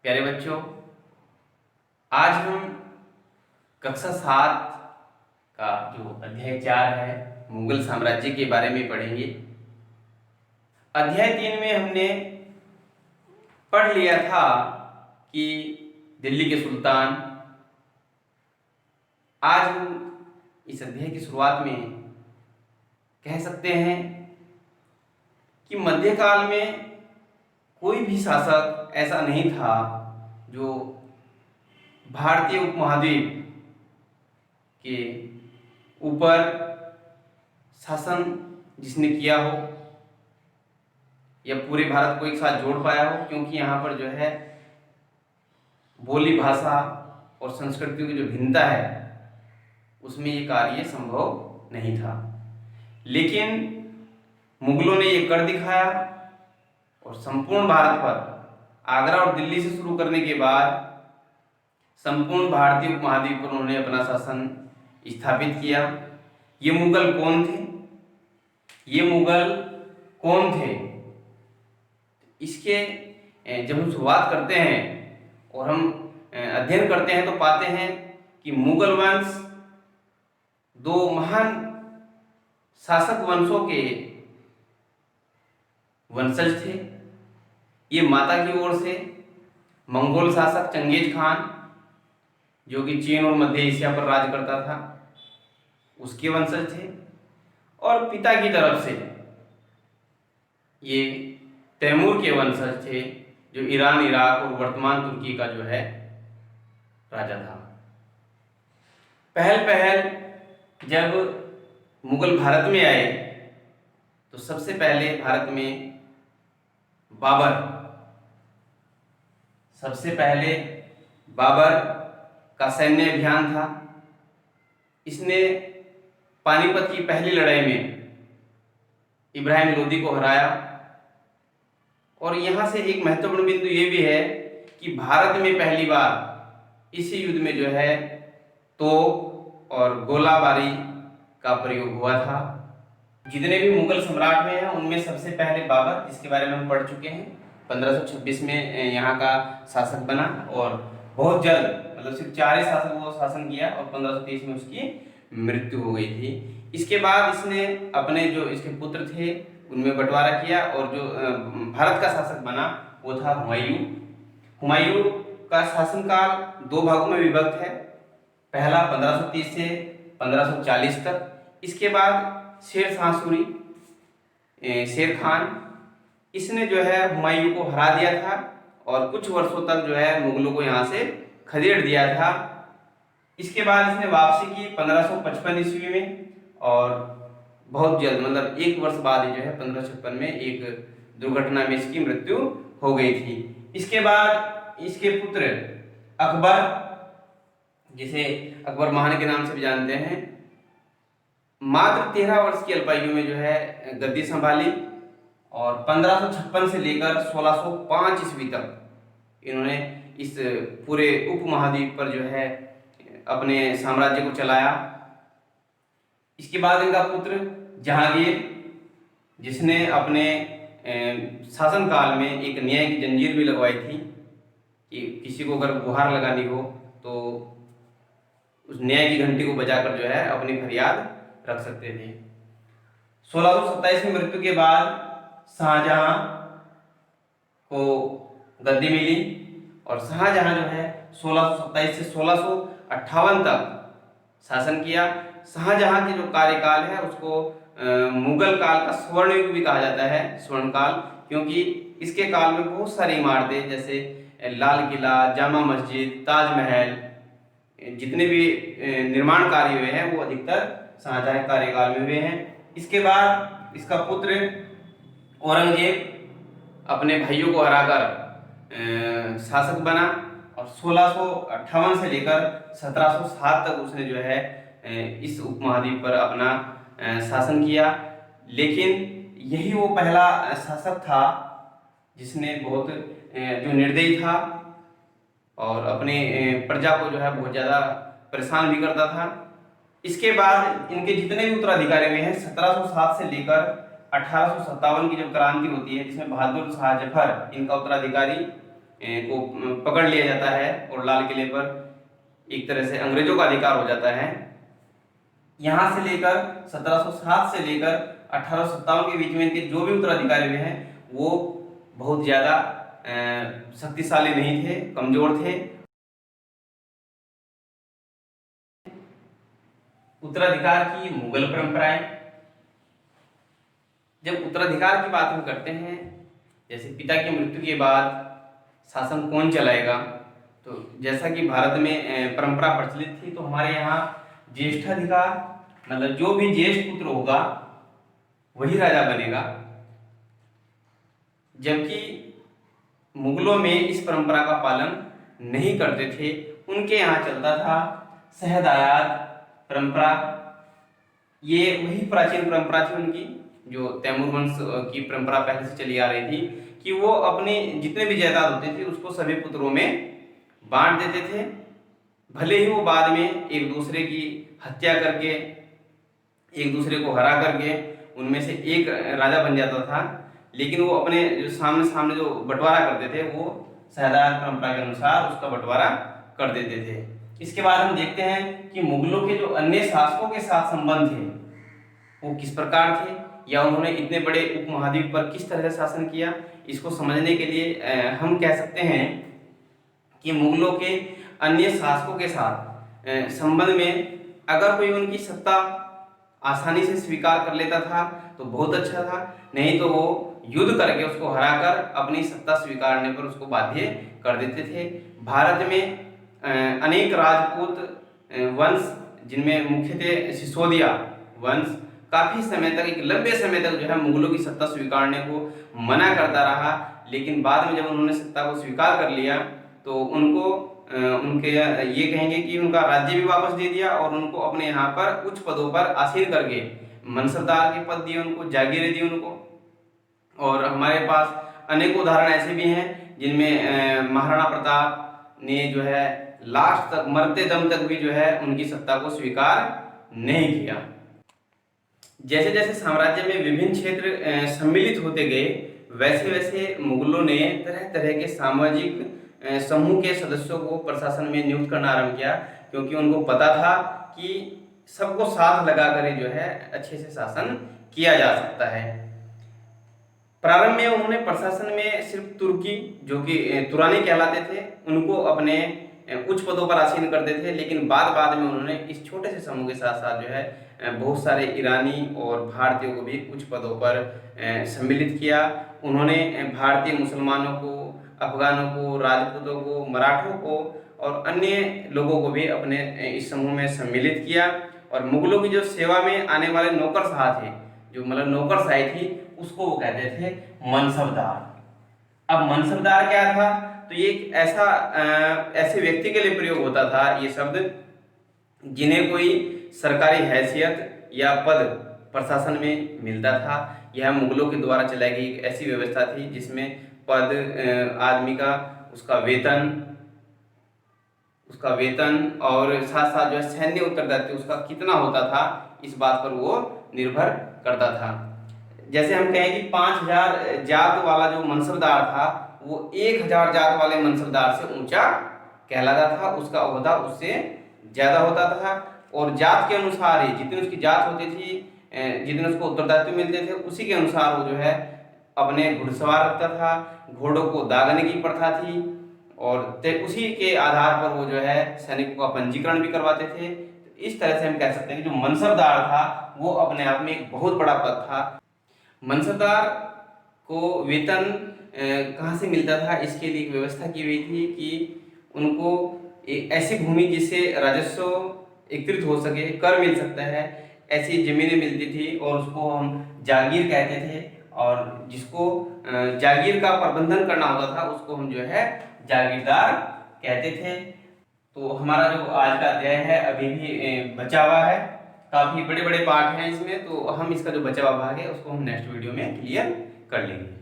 प्यारे बच्चों, आज हम कक्षा 7 का जो अध्याय 4 है मुगल साम्राज्य के बारे में पढ़ेंगे। अध्याय 3 में हमने पढ़ लिया था कि दिल्ली के सुल्तान। आज हम इस अध्याय की शुरुआत में कह सकते हैं कि मध्यकाल में कोई भी शासक ऐसा नहीं था जो भारतीय उपमहाद्वीप के ऊपर शासन जिसने किया हो या पूरे भारत को एक साथ जोड़ पाया हो, क्योंकि यहाँ पर जो है बोली, भाषा और संस्कृतियों की जो भिन्नता है उसमें ये कार्य संभव नहीं था। लेकिन मुगलों ने ये कर दिखाया और संपूर्ण भारत पर, आगरा और दिल्ली से शुरू करने के बाद संपूर्ण भारतीय उपमहाद्वीप पर उन्होंने अपना शासन स्थापित किया। ये मुगल कौन थे? ये मुगल कौन थे? इसके जब हम शुरुआत करते हैं और हम अध्ययन करते हैं तो पाते हैं कि मुगल वंश दो महान शासक वंशों के वंशज थे। ये माता की ओर से मंगोल शासक चंगेज खान, जो कि चीन और मध्य एशिया पर राज करता था, उसके वंशज थे, और पिता की तरफ से ये तैमूर के वंशज थे, जो ईरान, इराक और वर्तमान तुर्की का जो है राजा था। पहल जब मुगल भारत में आए तो सबसे पहले भारत में बाबर का सैन्य अभियान था। इसने पानीपत की पहली लड़ाई में इब्राहिम लोदी को हराया। और यहाँ से एक महत्वपूर्ण बिंदु ये भी है कि भारत में पहली बार इसी युद्ध में जो है तोप और गोलाबारी का प्रयोग हुआ था। जितने भी मुगल सम्राट में हैं उनमें सबसे पहले बाबर, जिसके बारे में हम पढ़ चुके हैं, 1526 में यहाँ का शासक बना और बहुत जल्द, मतलब सिर्फ 4 ही शासक वो शासन किया और 1523 में उसकी मृत्यु हो गई थी। इसके बाद इसने अपने जो इसके पुत्र थे उनमें बंटवारा किया और जो भारत का शासक बना वो था हुमायूं। हुमायूं का शासनकाल 2 भागों में विभक्त है। पहला 1530 से 1540 तक। इसके बाद शेर शाह सूरी, शेर खान, इसने जो है हुमायूं को हरा दिया था और कुछ वर्षों तक जो है मुगलों को यहाँ से खदेड़ दिया था। इसके बाद इसने वापसी की 1555 ईस्वी में, और बहुत जल्द, मतलब 1 वर्ष बाद ही जो है 1556 में एक दुर्घटना में इसकी मृत्यु हो गई थी। इसके बाद इसके पुत्र अकबर, जिसे अकबर महान के नाम से भी जानते हैं, मात्र 13 वर्ष की अल्पायु में जो है गद्दी संभाली और 1556 से लेकर 1605 ईस्वी तक इन्होंने इस पूरे उपमहाद्वीप पर जो है अपने साम्राज्य को चलाया। इसके बाद इनका पुत्र जहांगीर, जिसने अपने शासनकाल में एक न्याय की जंजीर भी लगवाई थी कि किसी को अगर गुहार लगानी हो तो उस न्याय की घंटी को बजाकर जो है अपनी फरियाद रख सकते थे। 1627 में मृत्यु के बाद शाहजहां को गद्दी मिली और शाहजहां जो है 1627 से 1658 तक शासन किया। शाहजहां की जो कार्यकाल है उसको मुगल काल का स्वर्ण युग भी कहा जाता है, स्वर्ण काल, क्योंकि इसके काल में बहुत सारी इमारतें जैसे लाल किला, जामा मस्जिद, ताजमहल, जितने भी निर्माण कार्य हुए हैं वो अधिकतर शाहजहां कार्यकाल में हुए हैं। इसके बाद इसका पुत्र औरंगजेब अपने भाइयों को हराकर शासक बना और 1658 से लेकर 1707 तक उसने जो है इस उपमहाद्वीप पर अपना शासन किया। लेकिन यही वो पहला शासक था जिसने बहुत जो निर्दयी था और अपने प्रजा को जो है बहुत ज़्यादा परेशान भी करता था। इसके बाद इनके जितने भी उत्तराधिकारी हुए हैं 1707 से लेकर 1857 की जब क्रांति होती है, जिसमें बहादुर शाह जफर इनका उत्तराधिकारी को पकड़ लिया जाता है और लाल किले पर एक तरह से अंग्रेजों का अधिकार हो जाता है। यहाँ से लेकर 1707 से लेकर 1857 के बीच में इनके जो भी उत्तराधिकारी हुए हैं वो बहुत ज्यादा शक्तिशाली नहीं थे, कमजोर थे। उत्तराधिकार की मुगल परंपराएं। जब उत्तराधिकार की बात हम करते हैं, जैसे पिता की मृत्यु के बाद शासन कौन चलाएगा, तो जैसा कि भारत में परंपरा प्रचलित थी, तो हमारे यहाँ ज्येष्ठाधिकार, मतलब जो भी ज्येष्ठ पुत्र होगा वही राजा बनेगा। जबकि मुगलों में इस परंपरा का पालन नहीं करते थे। उनके यहाँ चलता था शहदायाद परंपरा। ये वही प्राचीन परंपरा थी उनकी, जो तैमूर वंश की परंपरा पहले से चली आ रही थी, कि वो अपने जितने भी जायदाद होते थे उसको सभी पुत्रों में बांट देते थे। भले ही वो बाद में एक दूसरे की हत्या करके, एक दूसरे को हरा करके उनमें से एक राजा बन जाता था, लेकिन वो अपने जो सामने जो बंटवारा करते थे वो शहदायद परंपरा के अनुसार उसका बंटवारा कर देते थे। इसके बाद हम देखते हैं कि मुगलों के जो अन्य शासकों के साथ संबंध थे वो किस प्रकार थे, या उन्होंने इतने बड़े उपमहाद्वीप पर किस तरह से शासन किया। इसको समझने के लिए हम कह सकते हैं कि मुगलों के अन्य शासकों के साथ संबंध में अगर कोई उनकी सत्ता आसानी से स्वीकार कर लेता था तो बहुत अच्छा था, नहीं तो वो युद्ध करके उसको हराकर अपनी सत्ता स्वीकारने पर उसको बाध्य कर देते थे। भारत में अनेक राजपूत वंश, जिनमें मुख्यतः सिसोदिया वंश काफी समय तक, एक लंबे समय तक जो है मुगलों की सत्ता स्वीकारने को मना करता रहा, लेकिन बाद में जब उन्होंने सत्ता को स्वीकार कर लिया तो उनको उनके ये कहेंगे कि उनका राज्य भी वापस दे दिया और उनको अपने यहाँ पर उच्च पदों पर आसीन करके मनसबदार के पद दिए, उनको जागीरें दी उनको। और हमारे पास अनेक उदाहरण ऐसे भी हैं जिनमें महाराणा प्रताप ने जो है लास्ट तक, मरते दम तक भी जो है उनकी सत्ता को स्वीकार नहीं किया। जैसे जैसे साम्राज्य में विभिन्न क्षेत्र सम्मिलित होते गए, वैसे वैसे मुगलों ने तरह तरह के सामाजिक समूह के सदस्यों को प्रशासन में नियुक्त करना आरंभ किया, क्योंकि उनको पता था कि सबको साथ लगाकर जो है अच्छे से शासन किया जा सकता है। प्रारंभ में उन्होंने प्रशासन में सिर्फ तुर्की, जो कि तुरानी कहलाते थे, उनको अपने उच्च पदों पर आसीन करते थे, लेकिन बाद में उन्होंने इस छोटे से समूह के साथ साथ जो है बहुत सारे ईरानी और भारतीयों को भी उच्च पदों पर सम्मिलित किया। उन्होंने भारतीय मुसलमानों को, अफगानों को, राजपूतों को, मराठों को और अन्य लोगों को भी अपने इस समूह में सम्मिलित किया। और मुगलों की जो सेवा में आने वाले नौकरशाह थे, जो मतलब नौकरशाही थी, उसको वो कहते थे मनसबदार। अब मनसबदार क्या था, तो ये एक ऐसे व्यक्ति के लिए प्रयोग होता था ये शब्द जिन्हें कोई सरकारी हैसियत या पद प्रशासन में मिलता था। यह मुगलों के द्वारा चलाई गई एक ऐसी व्यवस्था थी जिसमें पद, आदमी का उसका वेतन और साथ साथ जो है सैन्य उत्तरदायित्व उसका कितना होता था, इस बात पर वो निर्भर करता था। जैसे हम कहें कि 5000 जात वाला जो मनसबदार था वो 1000 जात वाले मनसबदार से ऊंचा कहलाता था, उसका ओहदा उससे ज्यादा होता था। और जात के अनुसार ही, जितनी उसकी जात होती थी, जितने उसको उत्तरदायित्व मिलते थे, उसी के अनुसार वो जो है अपने घुड़सवार रखता था, घोड़ों को दागने की प्रथा थी, और उसी के आधार पर वो जो है सैनिकों का पंजीकरण भी करवाते थे। तो इस तरह से हम कह सकते हैं कि जो मनसबदार था वो अपने आप में एक बहुत बड़ा पद था। मनसबदार को वेतन कहाँ से मिलता था, इसके लिए एक व्यवस्था की हुई थी कि उनको एक ऐसी भूमि जिससे राजस्व एकत्रित हो सके, कर मिल सकता है, ऐसी जमीनें मिलती थी और उसको हम जागीर कहते थे। और जिसको जागीर का प्रबंधन करना होता था उसको हम जो है जागीरदार कहते थे। तो हमारा जो आज का अध्याय है अभी भी बचा हुआ है, काफी बड़े बड़े पार्ट हैं इसमें, तो हम इसका जो बचा हुआ भाग है उसको हम नेक्स्ट वीडियो में क्लियर कर लेंगे।